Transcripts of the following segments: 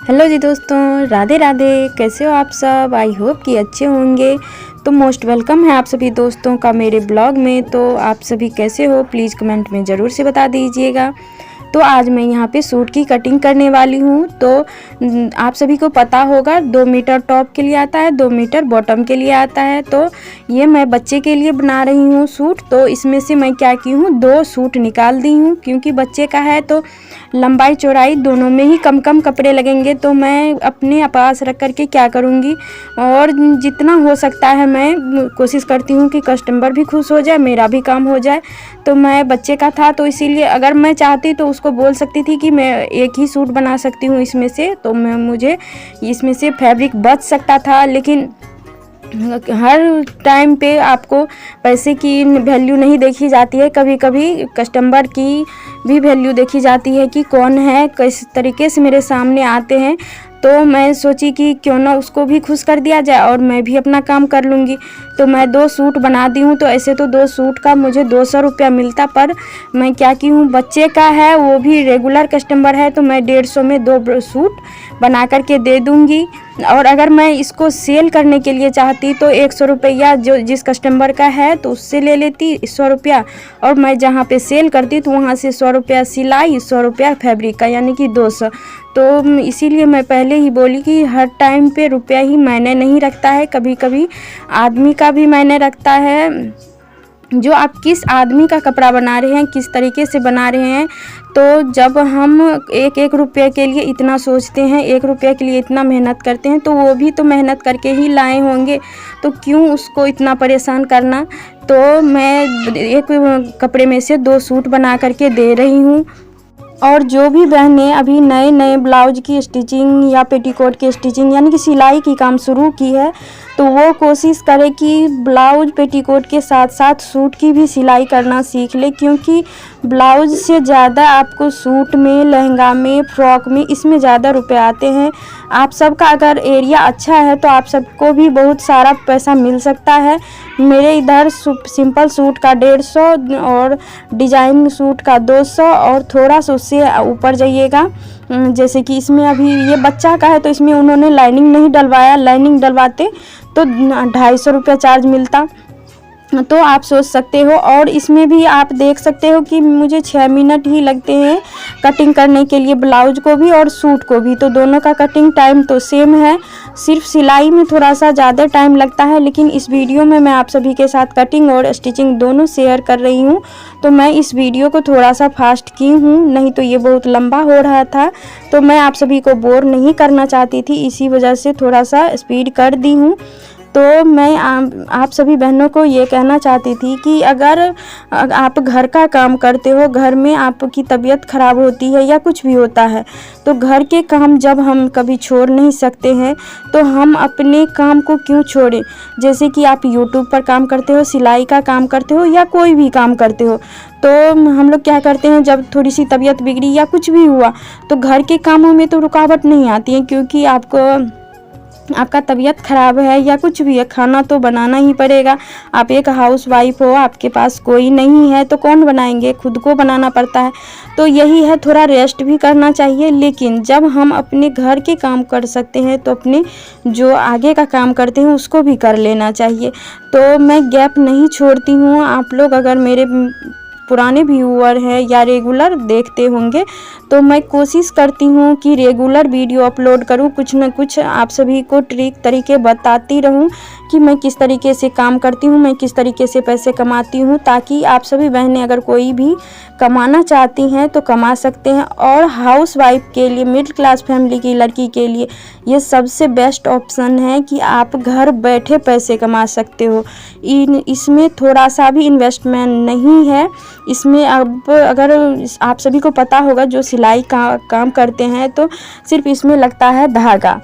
Hello जी दोस्तों, राधे राधे। कैसे हो आप सब? आई होप कि अच्छे होंगे। तो मोस्ट वेलकम है आप सभी दोस्तों का मेरे ब्लॉग में। तो आप सभी कैसे हो प्लीज़ कमेंट में ज़रूर से बता दीजिएगा। तो आज मैं यहाँ पे सूट की कटिंग करने वाली हूँ। तो आप सभी को पता होगा 2 मीटर टॉप के लिए आता है, 2 मीटर बॉटम के लिए आता है। तो ये मैं बच्चे के लिए बना रही हूँ सूट। तो इसमें से मैं क्या की हूँ, 2 सूट निकाल दी हूँ, क्योंकि बच्चे का है तो लंबाई चौड़ाई दोनों में ही कम कम कपड़े लगेंगे। तो मैं अपने पास रख कर के क्या करूँगी, और जितना हो सकता है मैं कोशिश करती हूँ कि कस्टमर भी खुश हो जाए, मेरा भी काम हो जाए। तो मैं बच्चे का था तो इसीलिए अगर मैं चाहती तो उसको बोल सकती थी कि मैं एक ही सूट बना सकती हूँ इसमें से, तो मुझे इसमें से फैब्रिक बच सकता था। लेकिन हर टाइम पे आपको पैसे की वैल्यू नहीं देखी जाती है, कभी कभी कस्टमर की भी वैल्यू देखी जाती है कि कौन है, किस तरीके से मेरे सामने आते हैं। तो मैं सोची कि क्यों ना उसको भी खुश कर दिया जाए और मैं भी अपना काम कर लूँगी। तो मैं 2 सूट बना दी हूँ। तो ऐसे तो 2 सूट का मुझे 200 रुपया मिलता, पर मैं क्या की हूँ, बच्चे का है, वो भी रेगुलर कस्टमर है, तो मैं 150 में 2 सूट बना कर के दे दूँगी। और अगर मैं इसको सेल करने के लिए चाहती तो 100 रुपया जो जिस कस्टमर का है तो उससे ले लेती 100 रुपया, और मैं जहाँ पे सेल करती तो वहाँ से 100 रुपया सिलाई, 100 रुपया फैब्रिक का, यानी कि 200। तो इसीलिए मैं पहले ही बोली कि हर टाइम पे रुपया ही मायने नहीं रखता है, कभी कभी आदमी का भी मायने रखता है। जो आप किस आदमी का कपड़ा बना रहे हैं, किस तरीके से बना रहे हैं। तो जब हम एक एक रुपये के लिए इतना सोचते हैं, 1 रुपये के लिए इतना मेहनत करते हैं, तो वो भी तो मेहनत करके ही लाए होंगे, तो क्यों उसको इतना परेशान करना। तो मैं एक कपड़े में से 2 सूट बना करके दे रही हूँ। और जो भी बहनें अभी नए नए ब्लाउज की स्टिचिंग या पेटीकोट की स्टिचिंग यानी कि सिलाई की काम शुरू की है, तो वो कोशिश करें कि ब्लाउज पेटीकोट के साथ साथ सूट की भी सिलाई करना सीख ले, क्योंकि ब्लाउज से ज़्यादा आपको सूट में, लहंगा में, फ्रॉक में, इसमें ज़्यादा रुपए आते हैं। आप सबका अगर एरिया अच्छा है तो आप सबको भी बहुत सारा पैसा मिल सकता है। मेरे इधर सिंपल सूट का 150 और डिजाइन सूट का 200, और थोड़ा सा उससे ऊपर जाइएगा, जैसे कि इसमें अभी ये बच्चा का है तो इसमें उन्होंने लाइनिंग नहीं डलवाया, लाइनिंग डलवाते तो 250 रुपया चार्ज मिलता। तो आप सोच सकते हो। और इसमें भी आप देख सकते हो कि मुझे 6 मिनट ही लगते हैं कटिंग करने के लिए, ब्लाउज को भी और सूट को भी। तो दोनों का कटिंग टाइम तो सेम है, सिर्फ सिलाई में थोड़ा सा ज़्यादा टाइम लगता है। लेकिन इस वीडियो में मैं आप सभी के साथ कटिंग और स्टिचिंग दोनों शेयर कर रही हूँ, तो मैं इस वीडियो को थोड़ा सा फास्ट की हूँ, नहीं तो ये बहुत लंबा हो रहा था। तो मैं आप सभी को बोर नहीं करना चाहती थी, इसी वजह से थोड़ा सा स्पीड कर दी हूँ। तो मैं आप सभी बहनों को ये कहना चाहती थी कि अगर आप घर का काम करते हो, घर में आपकी तबीयत ख़राब होती है या कुछ भी होता है, तो घर के काम जब हम कभी छोड़ नहीं सकते हैं तो हम अपने काम को क्यों छोड़ें। जैसे कि आप यूट्यूब पर काम करते हो, सिलाई का काम करते हो, या कोई भी काम करते हो, तो हम लोग क्या करते हैं, जब थोड़ी सी तबीयत बिगड़ी या कुछ भी हुआ तो घर के कामों में तो रुकावट नहीं आती है, क्योंकि आपका तबीयत ख़राब है या कुछ भी है, खाना तो बनाना ही पड़ेगा। आप एक हाउस वाइफ हो, आपके पास कोई नहीं है तो कौन बनाएंगे, खुद को बनाना पड़ता है। तो यही है, थोड़ा रेस्ट भी करना चाहिए। लेकिन जब हम अपने घर के काम कर सकते हैं तो अपने जो आगे का काम करते हैं उसको भी कर लेना चाहिए। तो मैं गैप नहीं छोड़ती हूँ। आप लोग अगर मेरे पुराने व्यूअर हैं या रेगुलर देखते होंगे, तो मैं कोशिश करती हूँ कि रेगुलर वीडियो अपलोड करूँ, कुछ न कुछ आप सभी को ट्रिक तरीके बताती रहूँ कि मैं किस तरीके से काम करती हूँ, मैं किस तरीके से पैसे कमाती हूँ, ताकि आप सभी बहनें अगर कोई भी कमाना चाहती हैं तो कमा सकते हैं। और हाउस वाइफ के लिए, मिडिल क्लास फैमिली की लड़की के लिए ये सबसे बेस्ट ऑप्शन है कि आप घर बैठे पैसे कमा सकते हो। इसमें थोड़ा सा भी इन्वेस्टमेंट नहीं है। इसमें अब अगर आप सभी को पता होगा जो सिलाई का काम करते हैं तो सिर्फ इसमें लगता है धागा,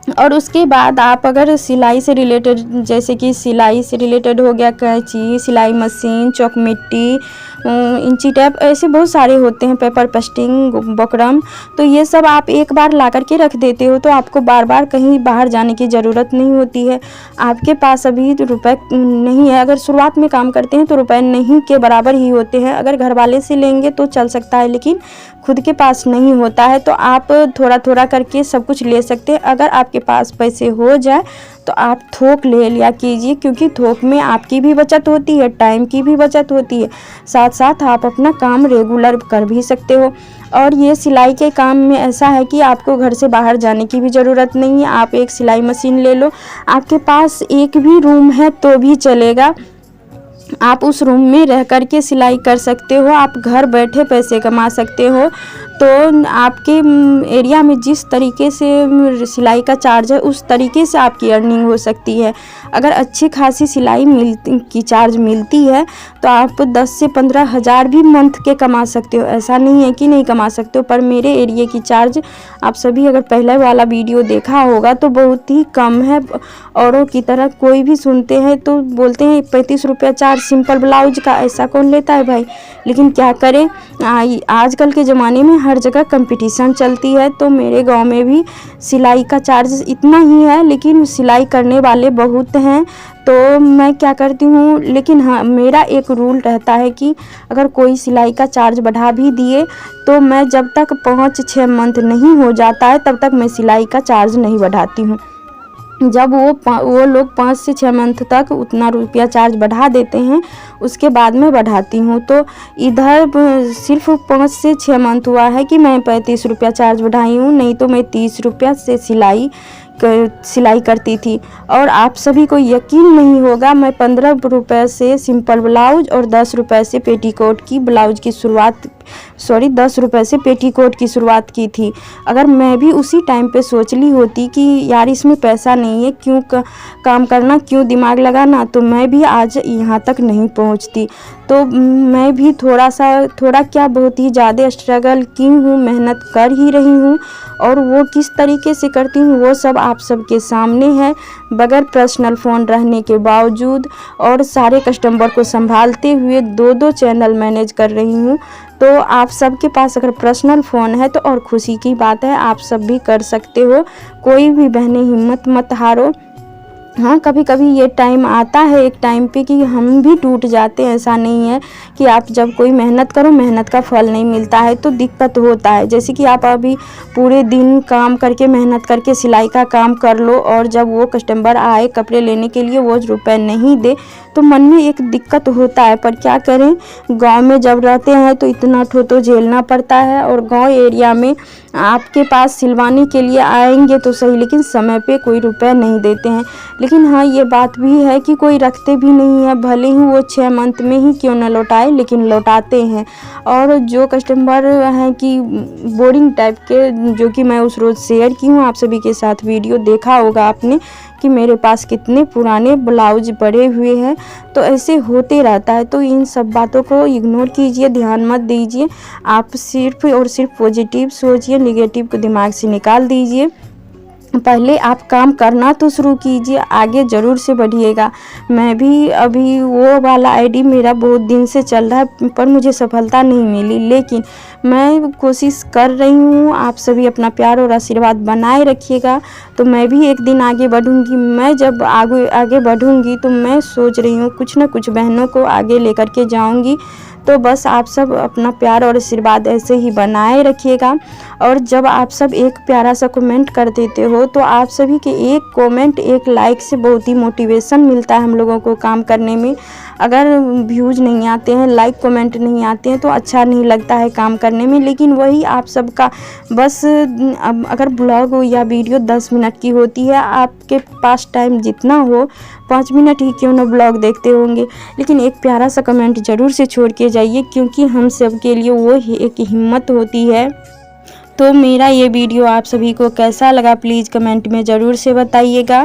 और उसके बाद आप अगर सिलाई से रिलेटेड, जैसे कि सिलाई से रिलेटेड हो गया कैंची, सिलाई मशीन, चॉक मिट्टी, इंची टेप, ऐसे बहुत सारे होते हैं, पेपर पेस्टिंग, बकरम, तो ये सब आप एक बार ला कर के रख देते हो तो आपको बार बार कहीं बाहर जाने की ज़रूरत नहीं होती है। आपके पास अभी रुपए नहीं है, अगर शुरुआत में काम करते हैं तो रुपए नहीं के बराबर ही होते हैं। अगर घर वाले से लेंगे तो चल सकता है, लेकिन खुद के पास नहीं होता है तो आप थोड़ा थोड़ा करके सब कुछ ले सकते हैं। अगर आपके पास पैसे हो जाए तो आप थोक ले लिया कीजिए, क्योंकि थोक में आपकी भी बचत होती है, टाइम की भी बचत होती है, साथ साथ आप अपना काम रेगुलर कर भी सकते हो। और ये सिलाई के काम में ऐसा है कि आपको घर से बाहर जाने की भी ज़रूरत नहीं है। आप एक सिलाई मशीन ले लो, आपके पास एक भी रूम है तो भी चलेगा, आप उस रूम में रह कर के सिलाई कर सकते हो, आप घर बैठे पैसे कमा सकते हो। तो आपके एरिया में जिस तरीके से सिलाई का चार्ज है उस तरीके से आपकी अर्निंग हो सकती है। अगर अच्छी खासी सिलाई की चार्ज मिलती है तो आप 10 से 15 हज़ार भी मंथ के कमा सकते हो, ऐसा नहीं है कि नहीं कमा सकते हो। पर मेरे एरिया की चार्ज आप सभी अगर पहले वाला वीडियो देखा होगा तो बहुत ही कम है। औरों की तरह कोई भी सुनते हैं तो बोलते हैं 35 रुपया चार्ज सिंपल ब्लाउज का, ऐसा कौन लेता है भाई। लेकिन क्या करें, आजकल के ज़माने में हर जगह कंपटीशन चलती है। तो मेरे गांव में भी सिलाई का चार्ज इतना ही है, लेकिन सिलाई करने वाले बहुत हैं। तो मैं क्या करती हूँ, लेकिन हाँ, मेरा एक रूल रहता है कि अगर कोई सिलाई का चार्ज बढ़ा भी दिए तो मैं जब तक 5-6 मंथ नहीं हो जाता है तब तक मैं सिलाई का चार्ज नहीं बढ़ाती हूँ। जब वो लोग 5 से 6 मंथ तक उतना रुपया चार्ज बढ़ा देते हैं उसके बाद मैं बढ़ाती हूँ। तो इधर सिर्फ 5 से 6 मंथ हुआ है कि मैं 35 रुपया चार्ज बढ़ाई हूँ, नहीं तो मैं 30 रुपया से सिलाई करती थी। और आप सभी को यकीन नहीं होगा, मैं 15 रुपये से सिंपल ब्लाउज और 10 रुपये से पेटीकोट की ब्लाउज की शुरुआत 10 रुपये से पेटीकोट की शुरुआत की थी। अगर मैं भी उसी टाइम पे सोच ली होती कि यार इसमें पैसा नहीं है, क्यों काम करना, क्यों दिमाग लगाना, तो मैं भी आज यहाँ तक नहीं पहुँचती। तो मैं भी थोड़ा क्या बहुत ही ज़्यादा स्ट्रगल की हूँ, मेहनत कर ही रही हूँ। और वो किस तरीके से करती हूँ वो सब आप सबके सामने है। बगैर पर्सनल फ़ोन रहने के बावजूद और सारे कस्टमर को संभालते हुए 2-2 चैनल मैनेज कर रही हूँ। तो आप सबके पास अगर पर्सनल फ़ोन है तो और खुशी की बात है, आप सब भी कर सकते हो। कोई भी बहनें हिम्मत मत हारो। हाँ, कभी कभी ये टाइम आता है एक टाइम पे कि हम भी टूट जाते हैं। ऐसा नहीं है कि आप जब कोई मेहनत करो, मेहनत का फल नहीं मिलता है तो दिक्कत होता है। जैसे कि आप अभी पूरे दिन काम करके मेहनत करके सिलाई का काम कर लो और जब वो कस्टमर आए कपड़े लेने के लिए वो रुपए नहीं दे तो मन में एक दिक्कत होता है। पर क्या करें, गांव में जब रहते हैं तो इतना तो झेलना पड़ता है। और गांव एरिया में आपके पास सिलवाने के लिए आएंगे तो सही, लेकिन समय पे कोई रुपए नहीं देते हैं। लेकिन हाँ, ये बात भी है कि कोई रखते भी नहीं है, भले ही वो 6 मंथ में ही क्यों न लौटाए, लेकिन लौटाते हैं। और जो कस्टमर हैं कि बोरिंग टाइप के, जो कि मैं उस रोज़ शेयर की हूँ आप सभी के साथ, वीडियो देखा होगा आपने कि मेरे पास कितने पुराने ब्लाउज पड़े हुए हैं। तो ऐसे होते रहता है। तो इन सब बातों को इग्नोर कीजिए, ध्यान मत दीजिए। आप सिर्फ और सिर्फ पॉजिटिव सोचिए, नेगेटिव को दिमाग से निकाल दीजिए। पहले आप काम करना तो शुरू कीजिए, आगे ज़रूर से बढ़िएगा। मैं भी अभी वो वाला आईडी मेरा बहुत दिन से चल रहा है पर मुझे सफलता नहीं मिली, लेकिन मैं कोशिश कर रही हूँ। आप सभी अपना प्यार और आशीर्वाद बनाए रखिएगा तो मैं भी एक दिन आगे बढ़ूँगी। मैं जब आगे बढ़ूँगी तो मैं सोच रही हूँ कुछ ना कुछ बहनों को आगे लेकर के जाऊँगी। तो बस आप सब अपना प्यार और आशीर्वाद ऐसे ही बनाए रखिएगा। और जब आप सब एक प्यारा सा कमेंट कर देते हो तो आप सभी के एक कमेंट, एक लाइक से बहुत ही मोटिवेशन मिलता है हम लोगों को काम करने में। अगर व्यूज़ नहीं आते हैं, लाइक कमेंट नहीं आते हैं तो अच्छा नहीं लगता है काम करने में। लेकिन वही आप सबका बस, अब अगर ब्लॉग या वीडियो 10 मिनट की होती है, आपके पास टाइम जितना हो 5 मिनट ही क्यों ना ब्लॉग देखते होंगे, लेकिन एक प्यारा सा कमेंट ज़रूर से छोड़ के जाइए, क्योंकि हम सब के लिए वो एक हिम्मत होती है। तो मेरा ये वीडियो आप सभी को कैसा लगा प्लीज़ कमेंट में ज़रूर से बताइएगा।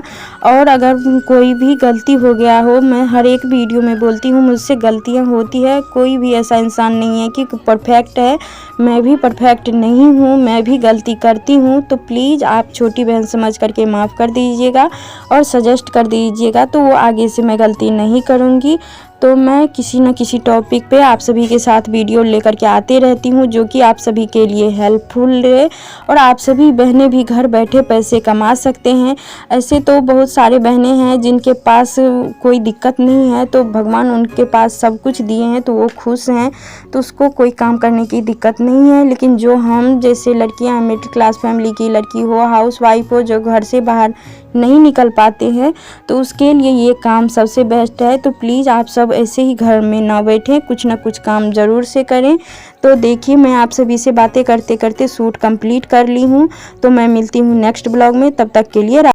और अगर कोई भी गलती हो गया हो, मैं हर एक वीडियो में बोलती हूँ मुझसे गलतियाँ होती है, कोई भी ऐसा इंसान नहीं है कि परफेक्ट है, मैं भी परफेक्ट नहीं हूँ, मैं भी गलती करती हूँ। तो प्लीज़ आप छोटी बहन समझ करके माफ़ कर दीजिएगा और सजेस्ट कर दीजिएगा, तो वो आगे से मैं गलती नहीं करूँगी। तो मैं किसी न किसी टॉपिक पे आप सभी के साथ वीडियो लेकर के आते रहती हूँ जो कि आप सभी के लिए हेल्पफुल रहे और आप सभी बहनें भी घर बैठे पैसे कमा सकते हैं। ऐसे तो बहुत सारे बहनें हैं जिनके पास कोई दिक्कत नहीं है, तो भगवान उनके पास सब कुछ दिए हैं तो वो खुश हैं, तो उसको कोई काम करने की दिक्कत नहीं है। लेकिन जो हम जैसे लड़कियाँ, मिडिल क्लास फैमिली की लड़की हो, हाउसवाइफ हो, जो घर से बाहर नहीं निकल पाते हैं, तो उसके लिए ये काम सबसे बेस्ट है। तो प्लीज़ आप सब ऐसे ही घर में ना बैठें, कुछ ना कुछ काम ज़रूर से करें। तो देखिए मैं आप सभी से बातें करते करते शूट कंप्लीट कर ली हूँ। तो मैं मिलती हूँ नेक्स्ट ब्लॉग में, तब तक के लिए